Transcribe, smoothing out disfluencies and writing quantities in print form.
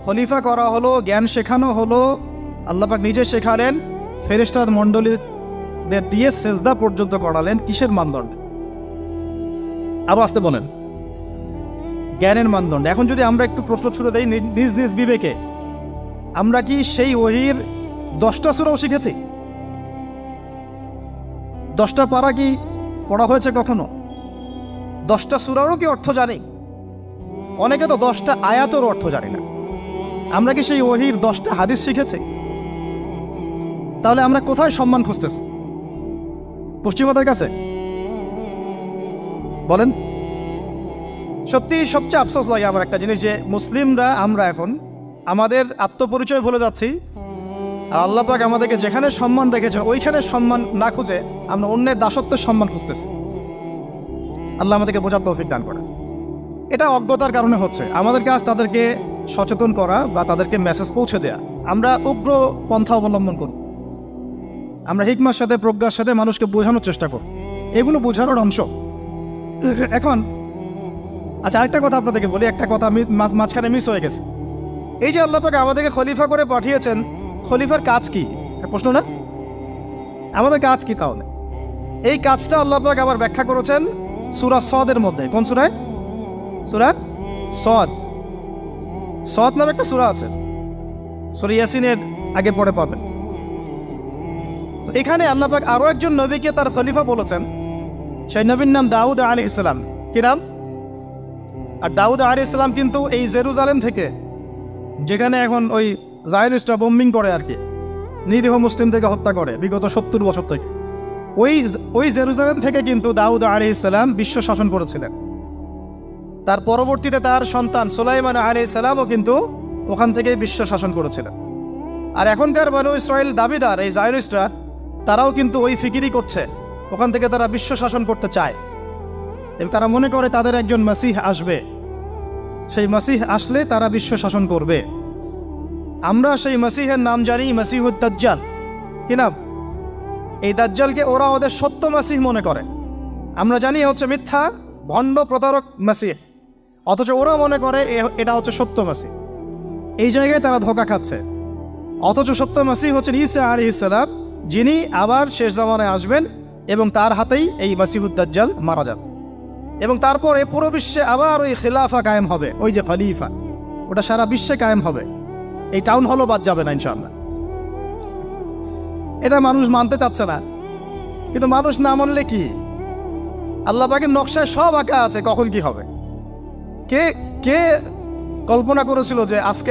খলিফা করা হলো, জ্ঞান শেখানো হলো, আল্লাহ পাক নিজে শেখালেন, ফেরেশতা মণ্ডলীদের দিয়ে সেজদা পর্যন্ত করালেন। কিসের মানদণ্ডে? আরো আসতে বলেন, জ্ঞানের মানদণ্ডে। এখন যদি আমরা একটু প্রশ্ন ছুড়ে দেই নিজ নিজ বিবেকে, আমরা কি সেই ওহীর 10টা সূরাও শিখেছি? 10টা পারা কি পড়া হয়েছে কখনো? 10টা সূরারও কি অর্থ জানি? অনেকে তো 10টা আয়াতের অর্থ জানি না। আমরা কি সেই ওহীর 10টা হাদিস শিখেছি? তাহলে আমরা কোথায় সম্মান খুঁজতেছি? পশ্চিমাদের কাছে? বলেন। সত্যি সবচেয়ে আফসোস লাগে আমার একটা জিনিস, যে মুসলিমরা আমরা এখন আমাদের আত্মপরিচয় ভুলে যাচ্ছি, আর আল্লাহ পাক আমাদেরকে যেখানে সম্মান রেখেছেন ওইখানে সম্মান না খুঁজে আমরা অন্যের দাসত্বের সম্মান খুঁজতেছি। আল্লাহ আমাদেরকে বোঝার তৌফিক দান করে। এটা অজ্ঞতার কারণে হচ্ছে। আমাদের কাজ তাদেরকে সচেতন করা বা তাদেরকে মেসেজ পৌঁছে দেয়া। আমরা উগ্র পন্থা অবলম্বন করি, আমরা হিকমার সাথে প্রজ্ঞার সাথে মানুষকে বোঝানোর চেষ্টা করি, এগুলো বোঝানোর অংশ। এখন আচ্ছা, আরেকটা কথা আপনাদেরকে বলি, একটা কথা আমি মাঝখানে মিস হয়ে গেছে। এই যে আল্লাহ পাক আমাদেরকে খলিফা করে পাঠিয়েছেন, খলিফার কাজ কি? প্রশ্ন না? আমাদের কাজ কি তাহলে? এই কাজটা আল্লাহ পাক আবার ব্যাখ্যা করেছেন সূরা সদের মধ্যে। কোন সূরায়? সূরা সদ। সদ নামে একটা সূরা আছে, সূরা ইয়াসিনের আগে পড়ে পাবেন। তো এখানে আল্লাহ পাক আরো একজন নবীকে তার খলিফা বলেছেন। সেই নবীর নাম দাউদ আলাইহিস সালাম। কি নাম? আর দাউদ আলাইহিস সালাম কিন্তু এই জেরুজালেম থেকে, যেখানে এখন ওই জায়নিস্টরা বোম্বিং করে আর কি, নিরীহ মুসলিমদেরকে হত্যা করে বিগত 70 বছর থেকে, ওই জেরুজালেম থেকে কিন্তু দাউদ আলাইহিস সালাম বিশ্ব শাসন করেছিলেন। তার পরবর্তীতে তার সন্তান সুলাইমান আলাইহিস সালামও কিন্তু ওখান থেকেই বিশ্ব শাসন করেছিলেন। আর এখনকার বনু ইসরাইল দাবিদার এই জায়নিস্টরা, তারাও কিন্তু ওই ফিকিরই করছে, ওখান থেকে তারা বিশ্ব শাসন করতে চায় এবং তারা মনে করে তাদের একজন মাসিহ আসবে, সেই মাসিহ আসলে তারা বিশ্ব শাসন করবে। আমরা সেই মাসিহের নাম জানি মাসিহুদ দাজ্জাল। কি নাম? এই দাজ্জালকে ওরা ওদের সত্য মাসিহ মনে করে, আমরা জানি হচ্ছে মিথ্যা ভণ্ড প্রতারক মাসিহ, অথচ ওরা মনে করে এটা হচ্ছে সত্য মাসিহ। এই জায়গায় তারা ধোঁকা খাচ্ছে। অথচ সত্য মাসিহ হচ্ছেন ঈসা আলাইহিস সালাম, যিনি আবার শেষ জামানায় আসবেন এবং তার হাতেই এই মাসিহুদ দাজ্জাল মারা যাবে, এবং তারপরে পুরো বিশ্বে আবার ওই খিলাফা কায়েম হবে। ওই যে খলিফা, ওটা সারা বিশ্বে কায়েম হবে। এই টাউন হলও বাদ যাবে না ইনশাআল্লাহ। এটা মানুষ মানতে চাচ্ছে না, কিন্তু মানুষ না মানলে কি? আল্লাহ পাকের নকশায় সব আঁকা আছে কখন কি হবে। কে কে কল্পনা করেছিল যে আজকে